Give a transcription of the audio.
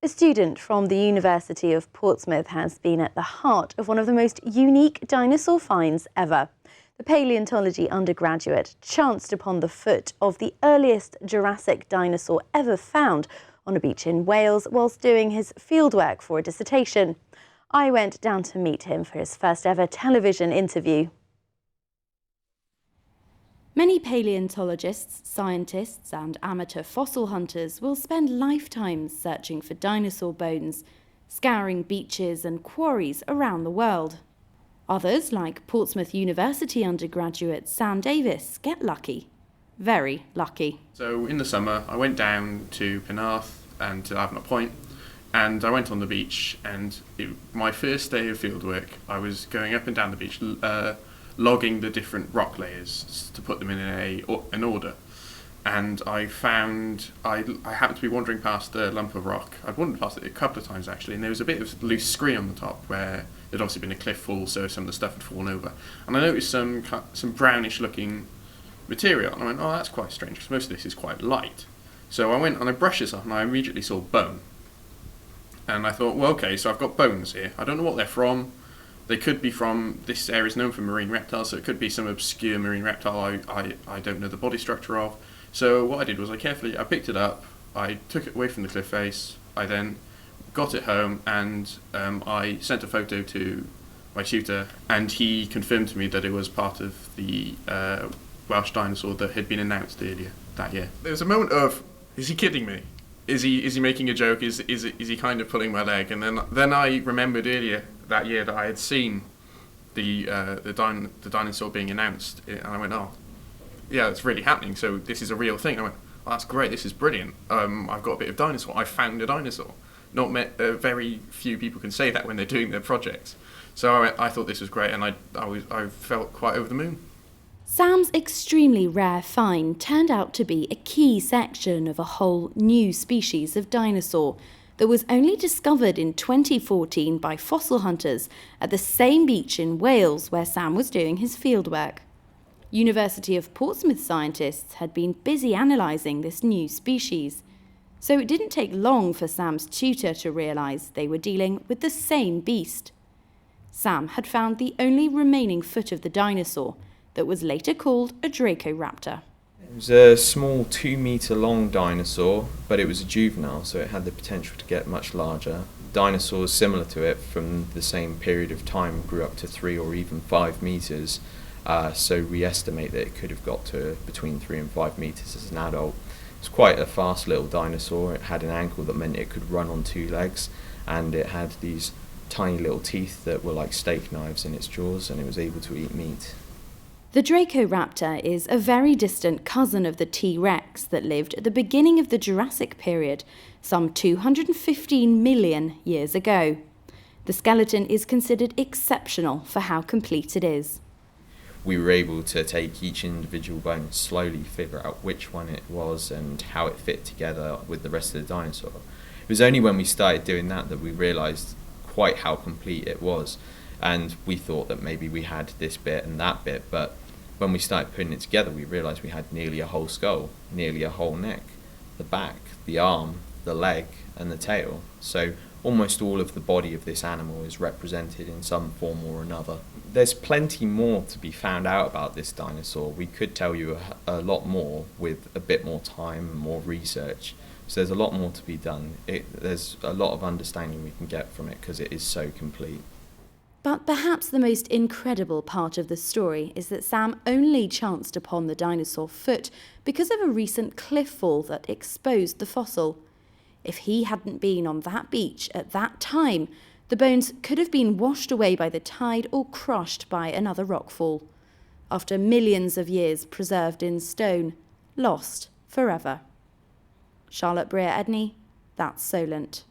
A student from the University of Portsmouth has been at the heart of one of the most unique dinosaur finds ever. The paleontology undergraduate chanced upon the foot of the earliest Jurassic dinosaur ever found on a beach in Wales whilst doing his fieldwork for a dissertation. I went down to meet him for his first ever television interview. Many paleontologists, scientists and amateur fossil hunters will spend lifetimes searching for dinosaur bones, scouring beaches and quarries around the world. Others, like Portsmouth University undergraduate Sam Davis, get lucky. Very lucky. So in the summer I went down to Penarth and to Avon Point, and I went on the beach, and my first day of fieldwork I was going up and down the beach logging the different rock layers to put them in an order. And I happened to be wandering past a lump of rock. I'd wandered past it a couple of times actually, and there was a bit of loose scree on the top where there'd obviously been a cliff fall, so some of the stuff had fallen over. And I noticed some brownish looking material, and I went, oh, that's quite strange because most of this is quite light. So I went and I brushed this up and I immediately saw bone. And I thought, well, okay, so I've got bones here. I don't know what they're from. They could be from, this area is known for marine reptiles, so it could be some obscure marine reptile I don't know the body structure of. So what I did was I picked it up, I took it away from the cliff face, I then got it home, and I sent a photo to my tutor, and he confirmed to me that it was part of the Welsh dinosaur that had been announced earlier that year. There was a moment of, is he kidding me? Is he making a joke? Is he kind of pulling my leg? And then I remembered earlier that year that I had seen the dinosaur being announced, and I went, oh, yeah, it's really happening. So this is a real thing. I went, oh, that's great. This is brilliant. I've got a bit of dinosaur. I found a dinosaur. Very few people can say that when they're doing their projects. So I thought this was great, and I felt quite over the moon. Sam's extremely rare find turned out to be a key section of a whole new species of dinosaur that was only discovered in 2014 by fossil hunters at the same beach in Wales where Sam was doing his fieldwork. University of Portsmouth scientists had been busy analysing this new species, so it didn't take long for Sam's tutor to realise they were dealing with the same beast. Sam had found the only remaining foot of the dinosaur that was later called a Dracoraptor. It was a small 2-metre long dinosaur, but it was a juvenile, so it had the potential to get much larger. Dinosaurs similar to it from the same period of time grew up to 3 or even 5 metres, so we estimate that it could have got to between 3 and 5 metres as an adult. It was quite a fast little dinosaur. It had an ankle that meant it could run on 2 legs, and it had these tiny little teeth that were like steak knives in its jaws, and it was able to eat meat. The Dracoraptor is a very distant cousin of the T-Rex that lived at the beginning of the Jurassic period, some 215 million years ago. The skeleton is considered exceptional for how complete it is. We were able to take each individual bone and slowly figure out which one it was and how it fit together with the rest of the dinosaur. It was only when we started doing that we realised quite how complete it was, and we thought that maybe we had this bit and that bit, but when we started putting it together we realised we had nearly a whole skull, nearly a whole neck, the back, the arm, the leg and the tail. So almost all of the body of this animal is represented in some form or another. There's plenty more to be found out about this dinosaur. We could tell you a lot more with a bit more time and more research. So there's a lot more to be done. There's a lot of understanding we can get from it because it is so complete. But perhaps the most incredible part of the story is that Sam only chanced upon the dinosaur foot because of a recent cliff fall that exposed the fossil. If he hadn't been on that beach at that time, the bones could have been washed away by the tide or crushed by another rockfall. After millions of years preserved in stone, lost forever. Briere-Edney, that's Solent.